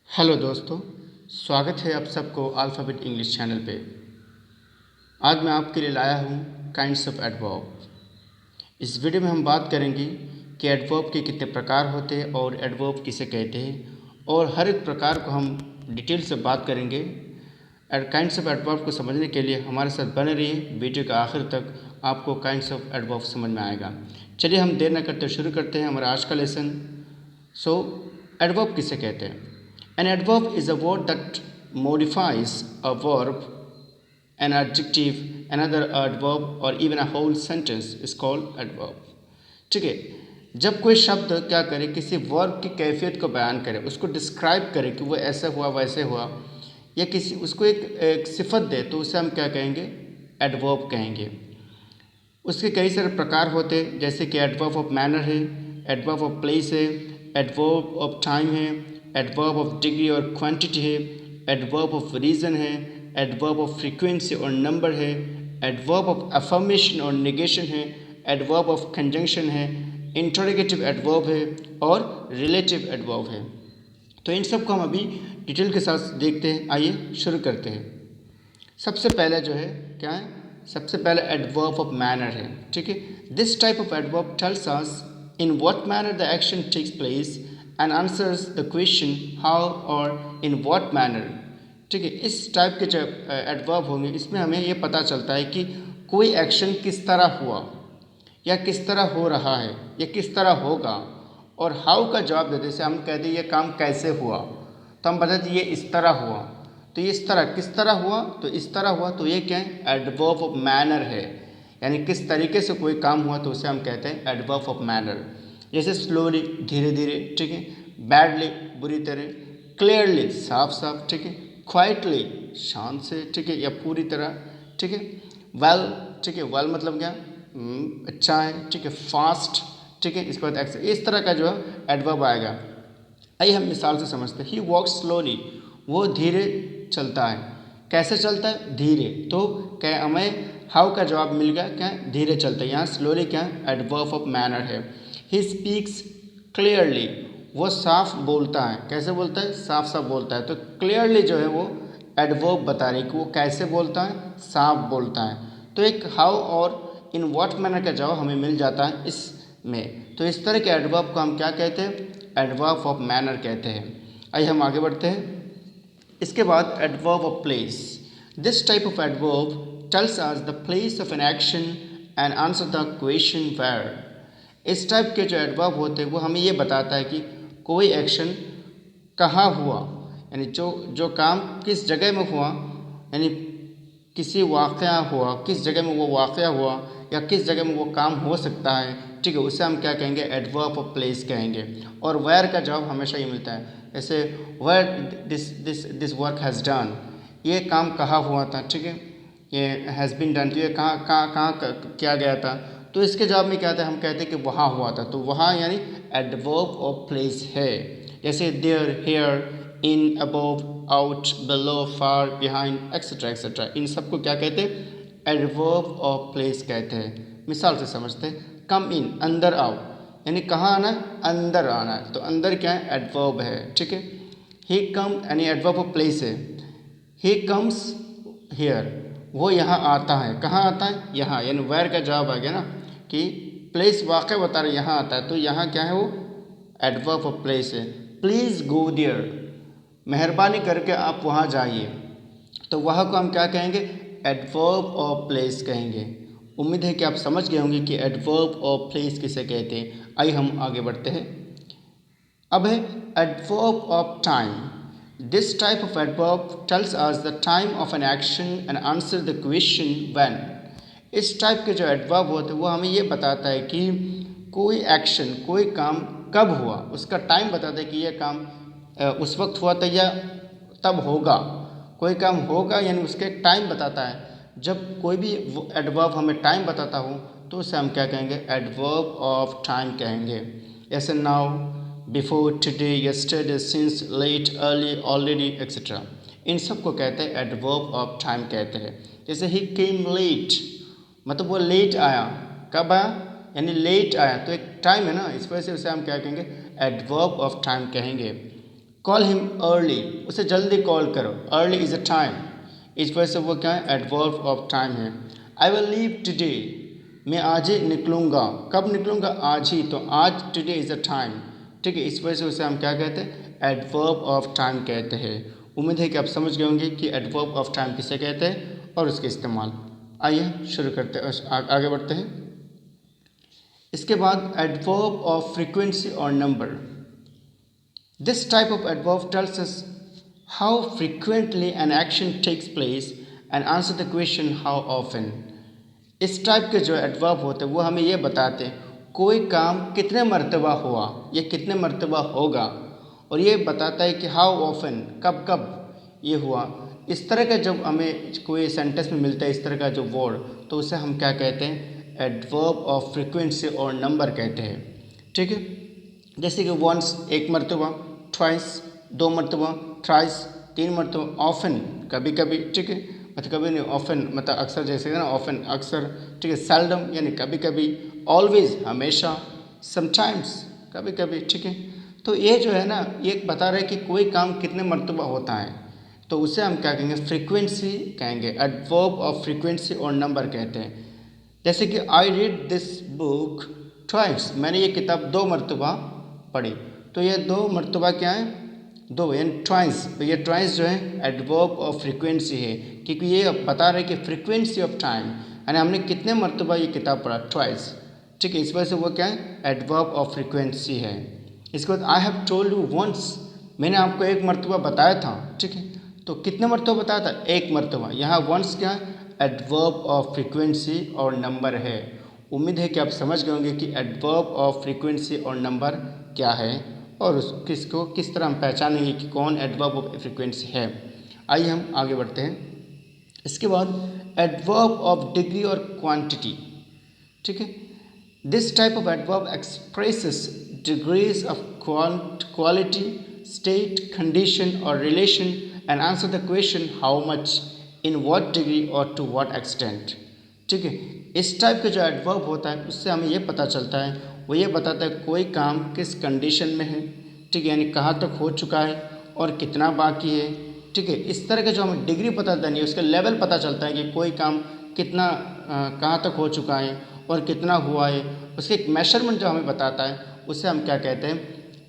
Hello दोस्तों, स्वागत है आप सबको अल्फ़ाबेट इंग्लिश चैनल पे। आज मैं आपके लिए लाया हूँ काइंड्स ऑफ एडवर्ब। इस वीडियो में हम बात करेंगे कि एडवर्ब के कितने प्रकार होते हैं और एडवर्ब किसे कहते हैं, और हर एक प्रकार को हम डिटेल से बात करेंगे। काइंड्स ऑफ एडवर्ब को समझने के लिए हमारे साथ बने रहिए, वीडियो के आखिर तक आपको काइंड्स ऑफ एडवर्ब समझ में आएगा। चलिए हम देर न करते शुरू करते हैं हमारा आज का लेसन। सो एडवर्ब किसे कहते हैं? An adverb is a word that modifies a verb, an adjective, another adverb, or even a whole sentence is called adverb. ठीक है, जब कोई शब्द क्या करे, किसी वर्ब की कैफियत को बयान करे, उसको डिस्क्राइब करे कि वो ऐसा हुआ वैसे हुआ, या किसी उसको एक सिफत दे, तो उसे हम क्या कहेंगे? एडवर्ब कहेंगे। उसके कई सारे प्रकार होते हैं, जैसे कि एडवर्ब ऑफ मैनर है, एडवर्ब ऑफ प्लेस है, एडवर्ब ऑफ टाइम है, एडवर्ब ऑफ डिग्री और क्वांटिटी है, एडवर्ब ऑफ रीज़न है, एडवर्ब ऑफ फ्रीक्वेंसी और नंबर है, एडवर्ब ऑफ अफर्मेशन और निगेशन है, एडवर्ब ऑफ कंजंक्शन है, इंटरोगेटिव एडवर्ब है और रिलेटिव एडवर्ब है। तो इन सब को हम अभी डिटेल के साथ देखते हैं। आइए शुरू करते हैं। सबसे पहले जो है क्या है? सबसे पहले एडवर्ब ऑफ मैनर है। ठीक है, this type of adverb tells us in what manner the action takes place and answers the question how और इन व्हाट मैनर। ठीक है, इस टाइप के जो एडवर्ब होंगे, इसमें हमें ये पता चलता है कि कोई एक्शन किस तरह हुआ, या किस तरह हो रहा है, या किस तरह होगा, और हाउ का जवाब देते। जैसे हम कहते हैं ये काम कैसे हुआ, तो हम बताते ये इस तरह हुआ। तो ये इस तरह किस तरह हुआ, तो इस तरह हुआ, तो ये क्या है? एडवर्ब ऑफ मैनर है। यानी किस तरीके से कोई काम हुआ, तो उसे हम कहते हैं एडवर्ब ऑफ मैनर। जैसे स्लोली धीरे धीरे, ठीक है, बैडली बुरी तरह, क्लियरली साफ साफ, ठीक है, क्वाइटली शांत से, ठीक है, या पूरी तरह, ठीक है, वेल, ठीक है, वेल मतलब क्या? अच्छा है, ठीक है, फास्ट, ठीक है, इसके बाद एक्स, इस तरह का जो है एडवर्ब आएगा। आइए हम मिसाल से समझते हैं। ही वॉक्स स्लोली, वो धीरे चलता है। कैसे चलता है? धीरे। तो क्या हमें हाउ का जवाब मिल गया, क्या? धीरे चलता है। यहाँ स्लोली क्या है? एडवर्ब ऑफ मैनर है। ही स्पीक्स क्लियरली, वो साफ बोलता है। कैसे बोलता है? साफ साफ बोलता है। तो क्लियरली जो है वो एडवर्ब बता रही है कि वो कैसे बोलता है, साफ बोलता है। तो एक हाउ और इन व्हाट मैनर का जवाब हमें मिल जाता है इसमें। तो इस तरह के एडवर्ब को हम क्या कहते हैं? एडवर्ब ऑफ मैनर कहते हैं। आइए हम आगे बढ़ते हैं। इसके बाद adverb of place. This type of adverb tells us the place of an action and answer the question where. इस टाइप के जो एडवर्ब होते हैं वो हमें ये बताता है कि कोई एक्शन कहाँ हुआ, यानी जो काम किस जगह में हुआ, यानी किसी वाक़या हुआ, किस जगह में वो वाक़या हुआ, या किस जगह में वो काम हो सकता है, ठीक है, उसे हम क्या कहेंगे? एडवर्ब ऑफ प्लेस कहेंगे। और वेयर का जवाब हमेशा ये मिलता है। जैसे where this work has done, ये काम कहाँ हुआ था, ठीक है, ये हैज़ बीन डन, तो ये कहाँ किया गया था। तो इसके जवाब में क्या था? हम कहते हैं कि वहाँ हुआ था। तो वहाँ यानी एडवर्ब ऑफ प्लेस है। जैसे there, here, in, above, out, below, far, behind, etcetera etcetera, इन सबको क्या कहते हैं? एडवर्ब ऑफ प्लेस कहते हैं। मिसाल से समझते हैं। कम इन, अंदर आओ, यानी कहाँ आना है? अंदर आना है। तो अंदर क्या है? एडवर्ब है। ठीक है। ही कम यानी एडवर्ब ऑफ प्लेस है। ही कम्स हियर, वो यहाँ आता है। कहाँ आता है? यहाँ, यानी वेयर का जवाब आ गया ना, कि प्लेस वाक़या बता रहे यहाँ आता है। तो यहाँ क्या है? वो एडवर्ब ऑफ प्लेस है। प्लीज़ गो देयर, मेहरबानी करके आप वहाँ जाइए। तो वह को हम क्या कहेंगे? एडवर्ब ऑफ प्लेस कहेंगे। उम्मीद है कि आप समझ गए होंगे कि एडवर्ब ऑफ प्लेस किसे कहते हैं। आइए हम आगे बढ़ते हैं। अब है adverb of time. This type of adverb tells us the time of an action and answer the question when. इस टाइप के जो एडवर्ब होते हैं वो हमें ये बताता है कि कोई एक्शन, कोई काम कब हुआ, उसका टाइम बताता है कि यह काम उस वक्त हुआ था या तब होगा। कोई काम होगा यानी उसके एक टाइम बताता है। जब कोई भी एडवर्ब हमें टाइम बताता हो तो उसे हम क्या कहेंगे? एडवर्ब ऑफ टाइम कहेंगे। जैसे now, before, today, yesterday, since, late, early, already etcetera, इन सब को कहते हैं एडवर्ब ऑफ टाइम कहते हैं। जैसे ही केम लेट, मतलब वो लेट आया। कब आया? यानी लेट आया, तो एक टाइम है ना, इस वजह से उसे हम क्या कहेंगे? एडवर्ब ऑफ टाइम कहेंगे। कॉल हिम अर्ली, उसे जल्दी कॉल करो। अर्ली इज़ अ टाइम, इस वजह से वो क्या है, एडवर्ब ऑफ टाइम है। आई विल लीव टुडे, मैं आज ही निकलूँगा। कब निकलूँगा, आज ही, तो आज टुडे इज़ अ टाइम, ठीक है, इस वजह से उसे हम क्या कहते हैं, एडवर्ब ऑफ टाइम कहते हैं। उम्मीद है कि आप समझ गए होंगे कि एडवर्ब ऑफ टाइम किसे कहते हैं और उसके इस्तेमाल। आइए शुरू करते हैं, आगे बढ़ते हैं। इसके बाद एडवर्ब ऑफ फ्रीक्वेंसी और number. This type of adverb tells us how frequently an action takes place and answer the question how often. इस टाइप के जो एडवर्ब होते हैं वो हमें ये बताते हैं कोई काम कितने मर्तबा हुआ, ये कितने मर्तबा होगा, और ये बताता है कि हाउ ऑफन, कब कब ये हुआ। इस तरह का जब हमें कोई सेंटेंस में मिलता है इस तरह का जो वर्ड, तो उसे हम क्या कहते हैं, एडवर्ब ऑफ फ्रीक्वेंसी और नंबर कहते हैं, ठीक है। जैसे कि वंस, एक मर्तबा, ट्वाइस, दो मर्तबा, थ्राइस, तीन मर्तबा, ऑफन, कभी कभी, ठीक है, मतलब कभी नहीं, ऑफन मतलब अक्सर, जैसे ना ऑफन अक्सर, ठीक है, सेल्डम यानी कभी कभी, ऑलवेज हमेशा, समटाइम्स कभी कभी, ठीक है। तो ये जो है ना, ये बता रहे हैं कि कोई काम कितने मर्तबा होता है, तो उसे हम क्या कहेंगे, फ्रीक्वेंसी कहेंगे, एडवर्ब ऑफ फ्रीक्वेंसी और नंबर कहते हैं। जैसे कि I read this book twice, मैंने ये किताब 2 मरतबा पढ़ी, तो ये 2 मरतबा क्या है, 2 यानी ट्वाइस, तो ये ट्वाइस जो है एडवर्ब ऑफ फ्रीक्वेंसी है, क्योंकि ये बता रहे कि फ्रीक्वेंसी ऑफ टाइम, यानी हमने कितने मरतबा ये किताब पढ़ा, ट्वाइस, ठीक है, इस वजह से वो क्या है, एडवर्ब ऑफ फ्रीक्वेंसी है। इसके बाद I have told you once, मैंने आपको एक मरतबा बताया था, ठीक है, तो कितने मरतबा बताया था, एक मरतबा। यहाँ वंस क्या है, एडवर्ब ऑफ फ्रीक्वेंसी और नंबर है। उम्मीद है कि आप समझ गए होंगे कि एडवर्ब ऑफ फ्रीक्वेंसी और नंबर क्या है और उस किसको किस तरह हम पहचानेंगे कि कौन एडवर्ब ऑफ फ्रीक्वेंसी है। आइए हम आगे बढ़ते हैं। इसके बाद एडवर्ब ऑफ डिग्री और क्वांटिटी, ठीक है। This type of adverb expresses degrees of quality, state, condition और relation and answer the question how much, in what degree और टू व्हाट एक्सटेंट, ठीक है। इस टाइप का जो एडवर्ब होता है उससे हमें ये पता चलता है, वो ये बताता है कोई काम किस कंडीशन में है, ठीक है, यानी कहाँ तक हो चुका है और कितना बाकी है, ठीक है। इस तरह का जो हमें डिग्री पता चलता है, उसका लेवल पता चलता है कि कोई काम कितना कहाँ तक हो चुका है और कितना हुआ है, उसके एक मेजरमेंट जो हमें बताता है उसे हम क्या कहते हैं,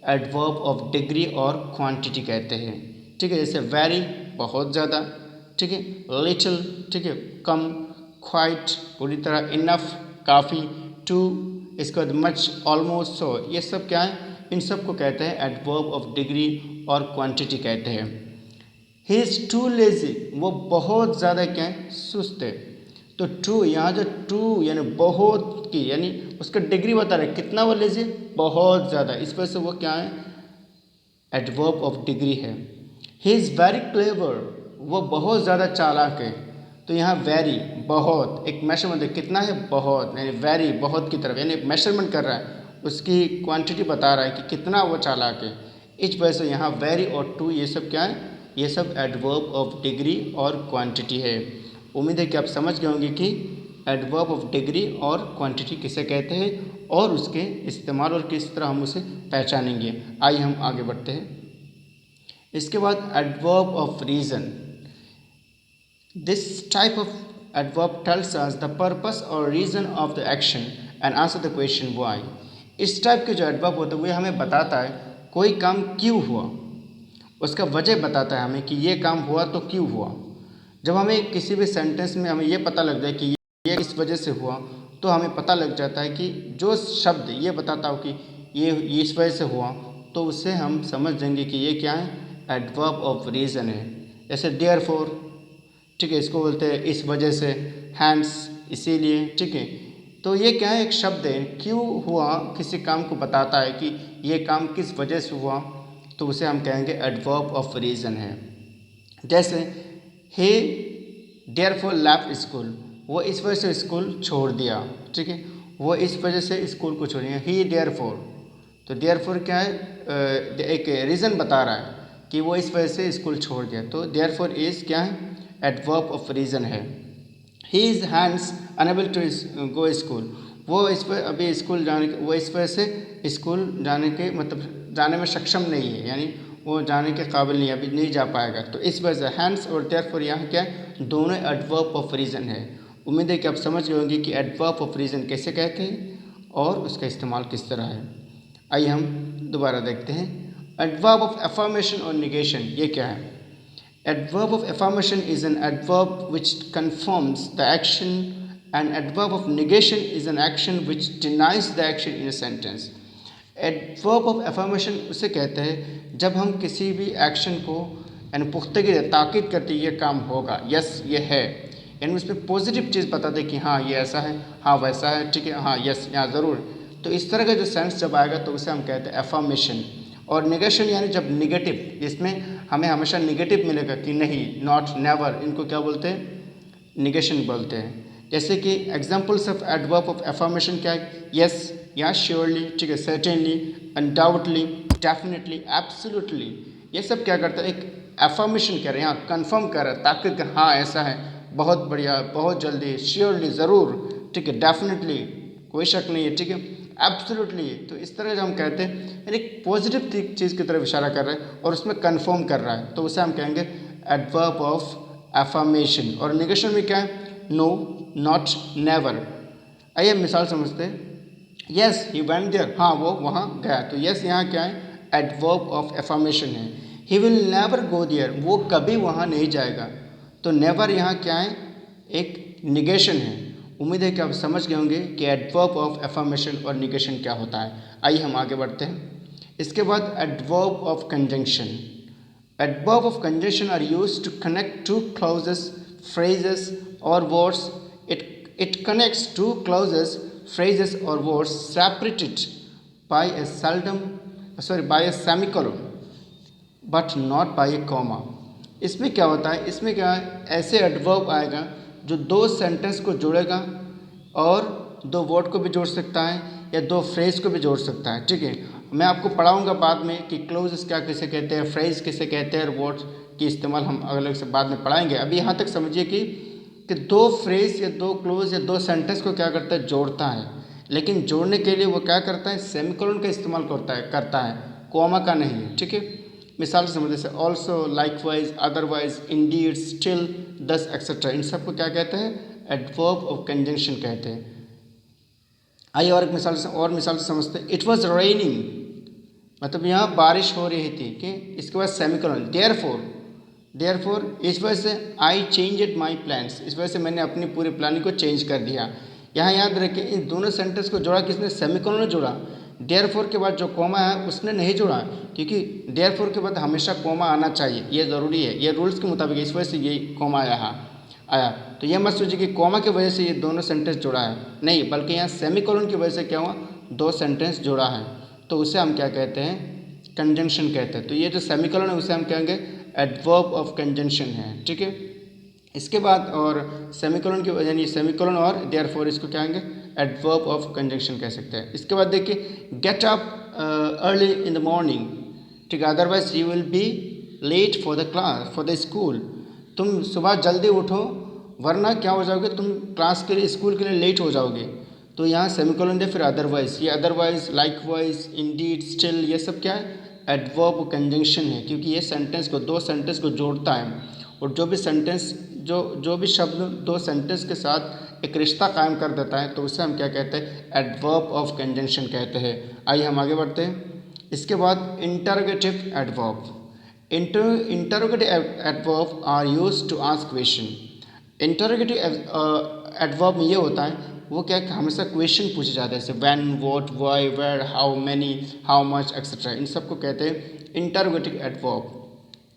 एडवर्ब ऑफ डिग्री और क्वांटिटी कहते हैं, ठीक है। जैसे वेरी, बहुत ज़्यादा, ठीक है, लिटिल, ठीक है, कम, क्वाइट, पूरी तरह, इनफ, काफ़ी, टू, इसके बाद मच, ऑलमोस्ट, सो, ये सब क्या है, इन सब को कहते हैं एडवर्ब ऑफ डिग्री और क्वांटिटी कहते हैं। ही इज़ टू लेजी, वो बहुत ज़्यादा क्या है, सुस्त है। तो टू, यहाँ जो टू यानी बहुत की, यानी उसका डिग्री बता रहे कितना वो लेजी, बहुत ज़्यादा, इस वजह से वो क्या है, एडवर्ब ऑफ डिग्री है। ही इज़ वेरी क्लेवर, वो बहुत ज़्यादा चालाक है। तो यहाँ वेरी, बहुत, एक मेजरमेंट है, कितना है, बहुत, यानी वेरी, बहुत की तरफ, यानी मेजरमेंट कर रहा है, उसकी क्वांटिटी बता रहा है कि कितना वो चालाक है। इस वजह से यहाँ वेरी और टू ये सब क्या है, ये सब एडवर्ब ऑफ डिग्री और क्वांटिटी है। उम्मीद है कि आप समझ गए होंगे कि एडवर्ब ऑफ डिग्री और क्वांटिटी किसे कहते हैं और उसके इस्तेमाल और किस तरह हम उसे पहचानेंगे। आइए हम आगे बढ़ते हैं। इसके बाद adverb of reason. This type of adverb tells us the purpose और reason of the action and answer the question why. इस टाइप के जो एडवर्ब होते हैं वो हमें बताता है कोई काम क्यों हुआ, उसका वजह बताता है हमें कि ये काम हुआ तो क्यों हुआ। जब हमें किसी भी सेंटेंस में हमें ये पता लग जाए कि ये इस वजह से हुआ, तो हमें पता लग जाता है कि जो शब्द ये बताता हो कि ये इस वजह से हुआ, तो उससे हम समझ जाएंगे कि ये क्या है, एडवर्ब ऑफ रीज़न है। जैसे देयरफॉर, ठीक है, इसको बोलते हैं इस वजह से, हैंस, इसीलिए, ठीक है। तो ये क्या है, एक शब्द है, क्यों हुआ किसी काम को बताता है कि ये काम किस वजह से हुआ, तो उसे हम कहेंगे एडवर्ब ऑफ रीज़न है। जैसे ही देयरफॉर लेफ्ट स्कूल, वो इस वजह से स्कूल छोड़ दिया, ठीक है, वो इस वजह से स्कूल को छोड़ दिया। ही देयरफॉर, तो देयरफॉर क्या है, एक रीज़न बता रहा है कि वो इस वजह से स्कूल छोड़ दिया, तो देयरफॉर इज़ क्या है, एडवर्ब ऑफ रीज़न है। He is hence unable to go school, वो इस पर अभी स्कूल जाने, वो इस वजह से स्कूल जाने के मतलब जाने में सक्षम नहीं है, यानी वो जाने के काबिल नहीं, अभी नहीं जा पाएगा। तो इस वजह से हैंस और देयरफॉर यहाँ क्या है, दोनों एडवर्ब ऑफ रीज़न है। उम्मीद है कि आप समझ गए होंगे कि एडवर्ब ऑफ रीज़न कैसे कहते हैं और उसका इस्तेमाल किस तरह है। आइए हम दोबारा देखते हैं। एडवर्ब ऑफ अफर्मेशन और निगेशन ये क्या है। Adverb of affirmation is an adverb which confirms the action, and adverb of negation is an action which denies the action in a sentence. Adverb of affirmation उसे कहते हैं जब हम किसी भी एक्शन को यानी पुख्तगी ताकीद करते ये काम होगा, यस ये है, यानी उसमें पॉजिटिव चीज़ बता दे कि हाँ ये ऐसा है, हाँ वैसा है, ठीक है, हाँ यस यहाँ ज़रूर। तो इस तरह का जो सेंस जब आएगा तो उसे हम कहते हैं अफर्मेशन। और निगेशन यानी जब निगेटिव, इसमें हमें हमेशा निगेटिव मिलेगा कि नहीं, नॉट, नेवर, इनको क्या बोलते हैं, निगेशन बोलते हैं। जैसे कि examples of adverb of affirmation क्या है, यस या श्योरली, ठीक है, सर्टेनली, अनडाउटली, डेफिनेटली, एब्सोल्युटली, ये सब क्या करता है, एक अफर्मेशन कह रहे हैं, यहाँ कन्फर्म कर रहा है, ताकि कर हाँ ऐसा है, बहुत बढ़िया, बहुत जल्दी, श्योरली ज़रूर, ठीक है, डेफिनेटली कोई शक नहीं है, ठीक है, एब्सोल्युटली। तो इस तरह जो हम कहते हैं यानी एक पॉजिटिव चीज़ की तरफ इशारा कर रहा है और उसमें कन्फर्म कर रहा है, तो उसे हम कहेंगे एडवर्ब ऑफ अफर्मेशन। और निगेशन में क्या है, नो, नॉट, नेवर। आइए मिसाल समझते हैं। यस ही वेंट देयर, हाँ वो वहाँ गया, तो यस यहाँ क्या है, एडवर्ब ऑफ अफर्मेशन है। He will never go there, वो कभी वहाँ नहीं जाएगा, तो नेवर यहाँ क्या है, एक निगेशन है। उम्मीद है कि आप समझ गए होंगे कि एडवर्ब ऑफ अफर्मेशन और निगेशन क्या होता है। आइए हम आगे बढ़ते हैं। इसके बाद adverb of conjunction. Adverb of conjunction are used to connect two clauses, phrases or words. It connects two clauses, phrases or words separated by a semicolon but not by a comma. इसमें क्या होता है, इसमें क्या है, ऐसे adverb आएगा जो दो सेंटेंस को जोड़ेगा और दो वर्ड को भी जोड़ सकता है या दो फ्रेज को भी जोड़ सकता है, ठीक है। मैं आपको पढ़ाऊंगा बाद में कि क्लोजेस क्या किसे कहते हैं, फ्रेज किसे कहते हैं और वर्ड्स की इस्तेमाल हम अलग से बाद में पढ़ाएंगे। अभी यहाँ तक समझिए कि दो फ्रेज या दो क्लोज या दो सेंटेंस को क्या करता है, जोड़ता है, लेकिन जोड़ने के लिए वो क्या करता है, सेमीकोलन का इस्तेमाल करता है, कॉमा का नहीं, ठीक है। मिसाल से समझ, जैसे also, likewise, otherwise, Indeed, still, दस, एक्सेट्रा, इन सबको क्या कहते हैं, एडवर्ब ऑफ कंजंक्शन कहते हैं। आइए और एक मिसाल से समझते हैं। इट वॉज रेनिंग, मतलब यहाँ बारिश हो रही थी, कि इसके बाद सेमीकोलन, देयरफॉर इस वजह से आई चेंज्ड माई प्लान्स, इस वजह से मैंने अपनी पूरी प्लानिंग को चेंज कर दिया। यहाँ याद रखें इन दोनों सेंटेंस को जोड़ा किसने, सेमीकोलन ने जोड़ा। देयरफॉर के बाद जो कॉमा है उसने नहीं जोड़ा, क्योंकि देयरफॉर के बाद हमेशा कॉमा आना चाहिए, ये ज़रूरी है, ये रूल्स के मुताबिक, इस वजह से ये कॉमा आया। तो ये मत सोचिए कि कॉमा की वजह से ये दोनों सेंटेंस जोड़ा है, नहीं, बल्कि यहाँ सेमीकोलन की वजह से क्या हुआ, दो सेंटेंस जोड़ा है, तो उसे हम क्या कहते हैं, कंजंक्शन कहते हैं। तो ये जो सेमीकोलन है उसे हम कहेंगे एडवर्ब ऑफ कंजंक्शन है, ठीक है। इसके बाद और सेमीकोलन की यानी सेमीकोलन और देयरफॉर, इसको क्या कहेंगे, एडवर्ब ऑफ कंजंक्शन कह सकते हैं। इसके बाद देखिए, get up early in the morning, ठीक है, otherwise you will be late for the school, तुम सुबह जल्दी उठो वरना क्या हो जाओगे, तुम क्लास के लिए, स्कूल के लिए लेट हो जाओगे। तो यहाँ सेमीकोलन दे, फिर अदरवाइज, ये अदरवाइज, लाइकवाइज, इंडीड, स्टिल, ये सब क्या है, एडवर्ब कंजंक्शन है, क्योंकि ये सेंटेंस को, दो सेंटेंस को जोड़ता है, और जो भी सेंटेंस जो भी शब्द दो सेंटेंस के साथ एक रिश्ता कायम कर देता है, तो उसे हम क्या कहते हैं, एडवर्ब ऑफ कंजंक्शन कहते हैं। आइए हम आगे बढ़ते हैं। इसके बाद interrogative adverb. Interrogative adverb are used to ask question. Interrogative adverb में ये होता है, वो क्या है, हमेशा क्वेश्चन पूछे जाते हैं, जैसे when, what, why, where, how many, how much, etcetera, इन सबको कहते हैं इंटरोगेटिव एडवर्ब।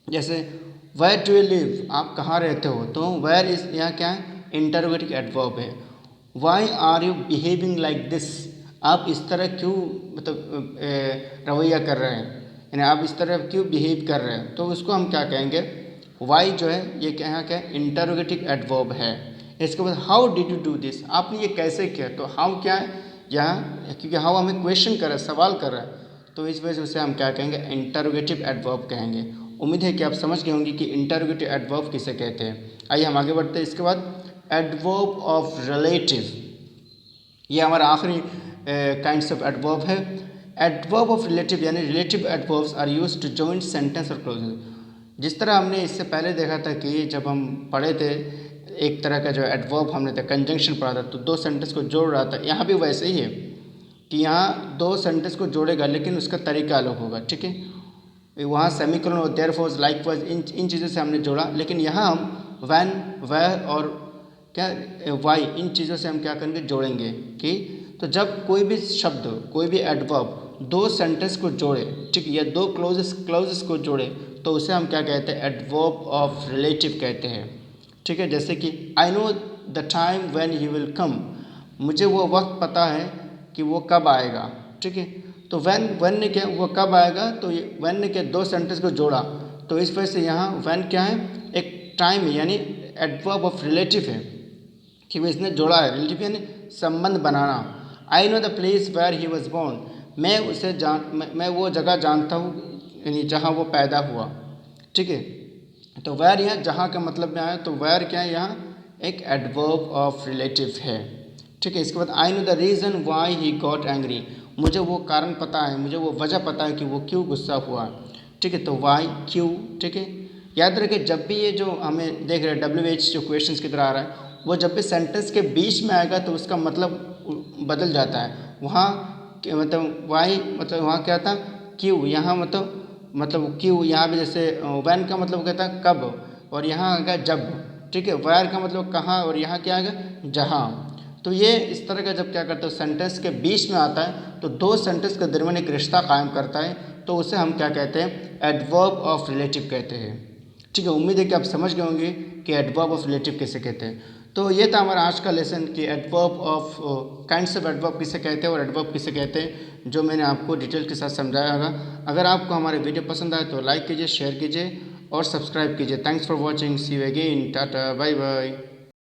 जैसे वेयर डू यू लिव, आप कहाँ रहते हो, तो वेयर इज यहाँ क्या है, इंटरोगेटिव एडवर्ब है। Why are you behaving like this, आप इस तरह क्यों, मतलब रवैया कर रहे हैं, यानी आप इस तरह क्यों बिहेव कर रहे हैं, तो उसको हम क्या कहेंगे, वाई जो है ये क्या है, इंटरोगेटिव एडवर्ब है। इसके बाद how did you do this, आपने ये कैसे किया, तो हाउ क्या है यहाँ, क्योंकि हाउ हमें क्वेश्चन कर रहा है, सवाल कर रहा है, तो इस वजह से उसे हम क्या कहेंगे, इंटरोगेटिव एडवर्ब कहेंगे। उम्मीद है कि आप समझ गए होंगे कि इंटरोगेटिव एडवर्ब किसे कहते हैं। आइए हम आगे बढ़ते हैं। इसके बाद एडवर्ब ऑफ रिलेटिव, ये हमारा आखिरी काइंड्स ऑफ एडवर्ब है। एडवर्ब ऑफ रिलेटिव यानी relative adverbs are used to join sentence और क्लोजेस। जिस तरह हमने इससे पहले देखा था कि जब हम पढ़े थे एक तरह का जो एडवर्ब हमने था कंजंक्शन पढ़ा था, तो दो सेंटेंस को जोड़ रहा था। यहाँ भी वैसे ही है कि यहाँ दो सेंटेंस को जोड़ेगा लेकिन उसका तरीका अलग होगा, ठीक है। वहाँ सेमीकोलन और देयरफॉर, लाइकवाइज इन चीज़ों से हमने जोड़ा, लेकिन यहाँ हम व्हेन, वेयर और क्या वाई इन चीज़ों से हम क्या करेंगे, जोड़ेंगे कि तो जब कोई भी शब्द, कोई भी एडवर्ब दो सेंटेंस को जोड़े, ठीक है, या दो क्लोजेस को जोड़े, तो उसे हम क्या कहते हैं, एडवर्ब ऑफ रिलेटिव कहते हैं, ठीक है। जैसे कि आई know the time when he will come, मुझे वो वक्त पता है कि वो कब आएगा, ठीक है। तो व्हेन ने क्या, वो कब आएगा, तो व्हेन ने क्या दो सेंटेंस को जोड़ा, तो इस वजह से यहाँ व्हेन क्या है, एक टाइम यानी एडवर्ब ऑफ रिलेटिव है कि वो इसने जोड़ा है, रिलेटिव यानी संबंध बनाना। I know the place where he was born, मैं उसे मैं वो जगह जानता हूँ यानी जहाँ वो पैदा हुआ, ठीक है। तो वेयर यहाँ जहाँ का मतलब में आया, तो वेयर क्या है, यहाँ एक एडवर्ब ऑफ रिलेटिव है, ठीक है। इसके बाद आई know the reason why he got angry, मुझे वो कारण पता है, मुझे वो वजह पता है कि वो क्यों गुस्सा हुआ, ठीक है। तो वाई, क्यों, ठीक है। याद रखें जब भी ये जो हमें देख रहे हैं WH जो क्वेश्चंस की तरह आ रहा है, वो जब भी सेंटेंस के बीच में आएगा तो उसका मतलब बदल जाता है। वहाँ मतलब वाई मतलब वहाँ क्या था, क्यों, यहाँ मतलब क्यों, यहाँ भी जैसे वैन का मतलब कहता है कब, और यहाँ आएगा जब, ठीक है। वायर का मतलब कहाँ, और यहाँ क्या आएगा, जहाँ। तो ये इस तरह का जब क्या करते हैं सेंटेंस के बीच में आता है तो दो सेंटेंस के दरमियान एक रिश्ता कायम करता है, तो उसे हम क्या कहते हैं, एडवर्ब ऑफ रिलेटिव कहते हैं, ठीक है। उम्मीद है कि आप समझ गए होंगे कि एडवर्ब ऑफ रिलेटिव किसे कहते हैं। तो ये था हमारा आज का लेसन कि adverb of kinds of adverb किसे कहते हैं और एडवर्ब किसे कहते हैं, जो मैंने आपको डिटेल के साथ समझाया होगा। अगर आपको हमारे वीडियो पसंद आए तो लाइक कीजिए, शेयर कीजिए और सब्सक्राइब कीजिए। Thanks for watching, see you again, टाटा, बाय बाय।